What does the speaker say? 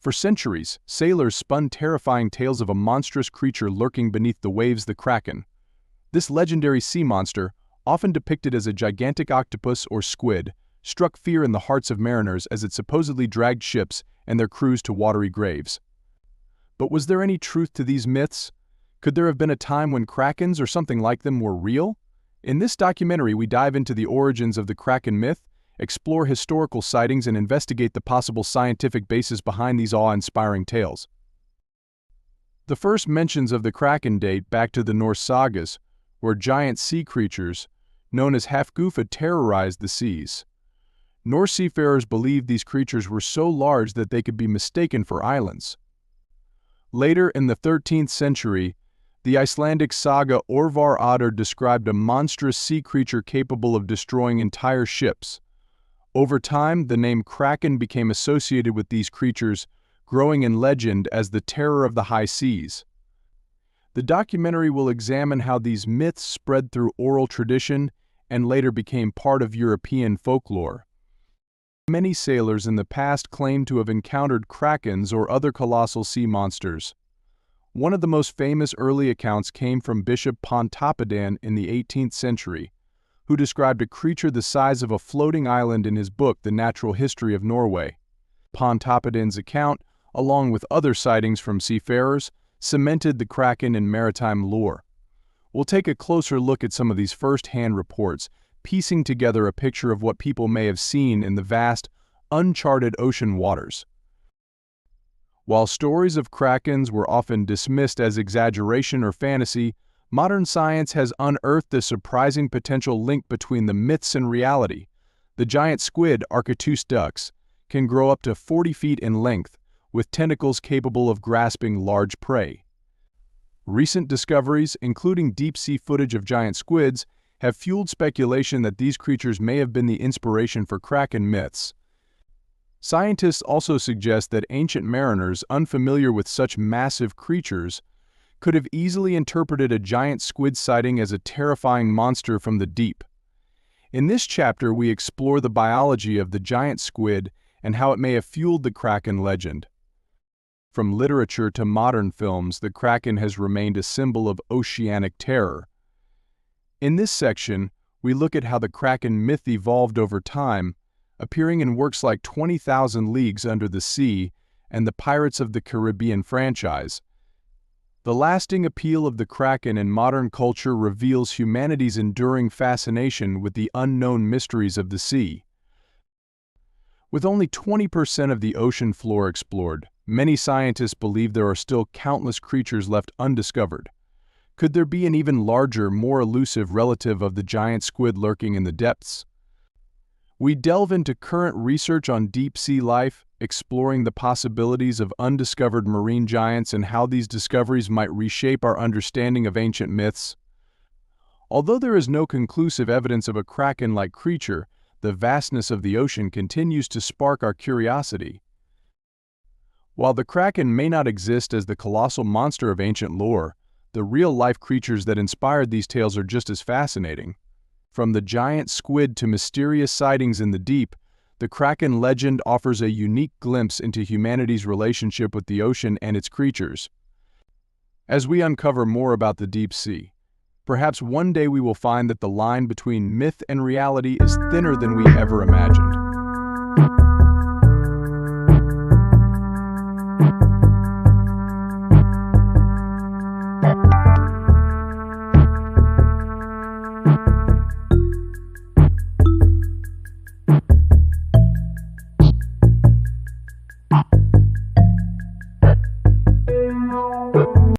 For centuries, sailors spun terrifying tales of a monstrous creature lurking beneath the waves, the Kraken. This legendary sea monster, often depicted as a gigantic octopus or squid, struck fear in the hearts of mariners as it supposedly dragged ships and their crews to watery graves. But was there any truth to these myths? Could there have been a time when Krakens or something like them were real? In this documentary, we dive into the origins of the Kraken myth, explore historical sightings, and investigate the possible scientific basis behind these awe-inspiring tales. The first mentions of the Kraken date back to the Norse sagas, where giant sea creatures, known as Hafgufa, terrorized the seas. Norse seafarers believed these creatures were so large that they could be mistaken for islands. Later, in the 13th century, the Icelandic saga Orvar Otter described a monstrous sea creature capable of destroying entire ships. Over time, the name Kraken became associated with these creatures, growing in legend as the terror of the high seas. The documentary will examine how these myths spread through oral tradition and later became part of European folklore. Many sailors in the past claimed to have encountered krakens or other colossal sea monsters. One of the most famous early accounts came from Bishop Pontoppidan in the 18th century, who described a creature the size of a floating island in his book, The Natural History of Norway. Pontoppidan's account, along with other sightings from seafarers, cemented the Kraken in maritime lore. We'll take a closer look at some of these first-hand reports, piecing together a picture of what people may have seen in the vast, uncharted ocean waters. While stories of Krakens were often dismissed as exaggeration or fantasy, modern science has unearthed a surprising potential link between the myths and reality. The giant squid, Arctotus dux, can grow up to 40 feet in length, with tentacles capable of grasping large prey. Recent discoveries, including deep-sea footage of giant squids, have fueled speculation that these creatures may have been the inspiration for Kraken myths. Scientists also suggest that ancient mariners, unfamiliar with such massive creatures, could have easily interpreted a giant squid sighting as a terrifying monster from the deep. In this chapter, we explore the biology of the giant squid and how it may have fueled the Kraken legend. From literature to modern films, the Kraken has remained a symbol of oceanic terror. In this section, we look at how the Kraken myth evolved over time, appearing in works like 20,000 Leagues Under the Sea and the Pirates of the Caribbean franchise. The lasting appeal of the Kraken in modern culture reveals humanity's enduring fascination with the unknown mysteries of the sea. With only 20% of the ocean floor explored, many scientists believe there are still countless creatures left undiscovered. Could there be an even larger, more elusive relative of the giant squid lurking in the depths? We delve into current research on deep-sea life, exploring the possibilities of undiscovered marine giants and how these discoveries might reshape our understanding of ancient myths. Although there is no conclusive evidence of a Kraken-like creature, the vastness of the ocean continues to spark our curiosity. While the Kraken may not exist as the colossal monster of ancient lore, the real-life creatures that inspired these tales are just as fascinating. From the giant squid to mysterious sightings in the deep, the Kraken legend offers a unique glimpse into humanity's relationship with the ocean and its creatures. As we uncover more about the deep sea, perhaps one day we will find that the line between myth and reality is thinner than we ever imagined.